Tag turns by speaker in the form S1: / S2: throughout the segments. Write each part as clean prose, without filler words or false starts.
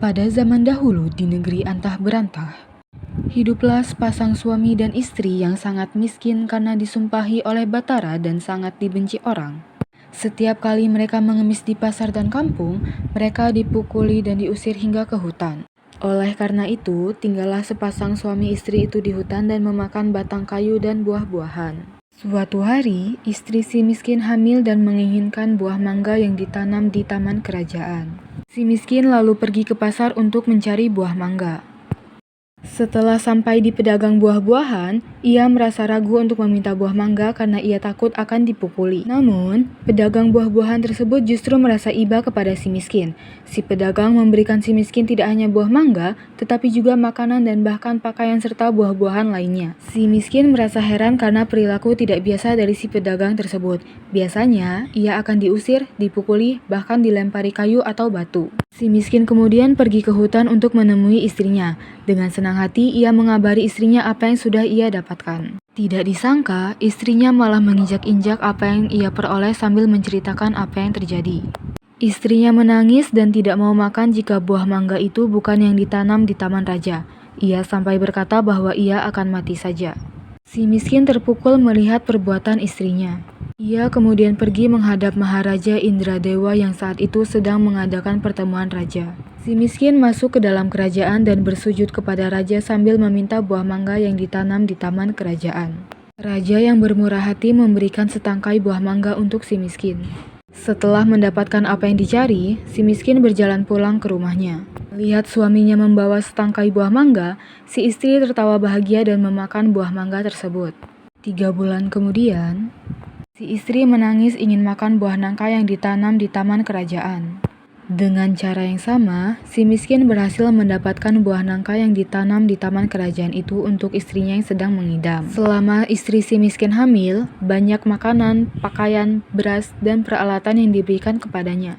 S1: Pada zaman dahulu di negeri antah berantah, hiduplah sepasang suami dan istri yang sangat miskin karena disumpahi oleh Batara dan sangat dibenci orang. Setiap kali mereka mengemis di pasar dan kampung, mereka dipukuli dan diusir hingga ke hutan. Oleh karena itu, tinggallah sepasang suami istri itu di hutan dan memakan batang kayu dan buah-buahan. Suatu hari, istri si miskin hamil dan menginginkan buah mangga yang ditanam di taman kerajaan. Si miskin lalu pergi ke pasar untuk mencari buah mangga. Setelah sampai di pedagang buah-buahan, ia merasa ragu untuk meminta buah mangga karena ia takut akan dipukuli. Namun, pedagang buah-buahan tersebut justru merasa iba kepada si miskin. Si pedagang memberikan si miskin tidak hanya buah mangga, tetapi juga makanan dan bahkan pakaian serta buah-buahan lainnya. Si miskin merasa heran karena perilaku tidak biasa dari si pedagang tersebut. Biasanya, ia akan diusir, dipukuli, bahkan dilempari kayu atau batu. Si miskin kemudian pergi ke hutan untuk menemui istrinya. Dengan senang hati, ia mengabari istrinya apa yang sudah ia dapatkan. Tidak disangka, istrinya malah menginjak-injak apa yang ia peroleh sambil menceritakan apa yang terjadi. Istrinya menangis dan tidak mau makan jika buah mangga itu bukan yang ditanam di taman raja. Ia sampai berkata bahwa ia akan mati saja. Si miskin terpukul melihat perbuatan istrinya. Ia kemudian pergi menghadap Maharaja Indradewa yang saat itu sedang mengadakan pertemuan raja. Si miskin masuk ke dalam kerajaan dan bersujud kepada raja sambil meminta buah mangga yang ditanam di taman kerajaan. Raja yang bermurah hati memberikan setangkai buah mangga untuk si miskin. Setelah mendapatkan apa yang dicari, si miskin berjalan pulang ke rumahnya. Melihat suaminya membawa setangkai buah mangga, si istri tertawa bahagia dan memakan buah mangga tersebut. 3 bulan kemudian, si istri menangis ingin makan buah nangka yang ditanam di taman kerajaan. Dengan cara yang sama, si miskin berhasil mendapatkan buah nangka yang ditanam di taman kerajaan itu untuk istrinya yang sedang mengidam. Selama istri si miskin hamil, banyak makanan, pakaian, beras, dan peralatan yang diberikan kepadanya.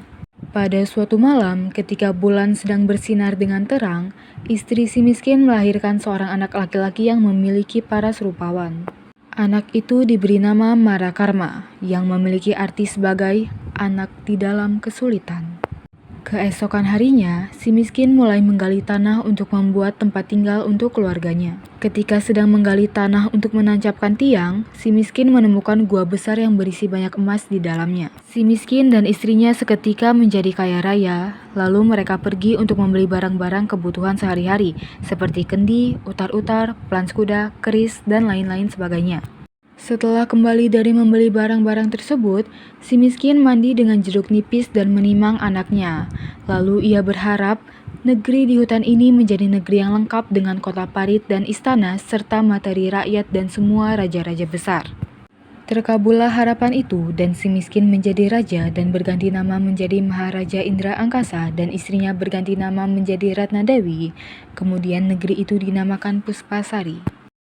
S1: Pada suatu malam, ketika bulan sedang bersinar dengan terang, istri si miskin melahirkan seorang anak laki-laki yang memiliki paras rupawan. Anak itu diberi nama Marakarma, yang memiliki arti sebagai anak di dalam kesulitan. Keesokan harinya, si miskin mulai menggali tanah untuk membuat tempat tinggal untuk keluarganya. Ketika sedang menggali tanah untuk menancapkan tiang, si miskin menemukan gua besar yang berisi banyak emas di dalamnya. Si miskin dan istrinya seketika menjadi kaya raya, lalu mereka pergi untuk membeli barang-barang kebutuhan sehari-hari, seperti kendi, utar-utar, pelans kuda, keris, dan lain-lain sebagainya. Setelah kembali dari membeli barang-barang tersebut, si miskin mandi dengan jeruk nipis dan menimang anaknya. Lalu ia berharap negeri di hutan ini menjadi negeri yang lengkap dengan kota parit dan istana serta materi rakyat dan semua raja-raja besar. Terkabullah harapan itu dan si miskin menjadi raja dan berganti nama menjadi Maharaja Indra Angkasa dan istrinya berganti nama menjadi Ratna Dewi. Kemudian negeri itu dinamakan Puspasari.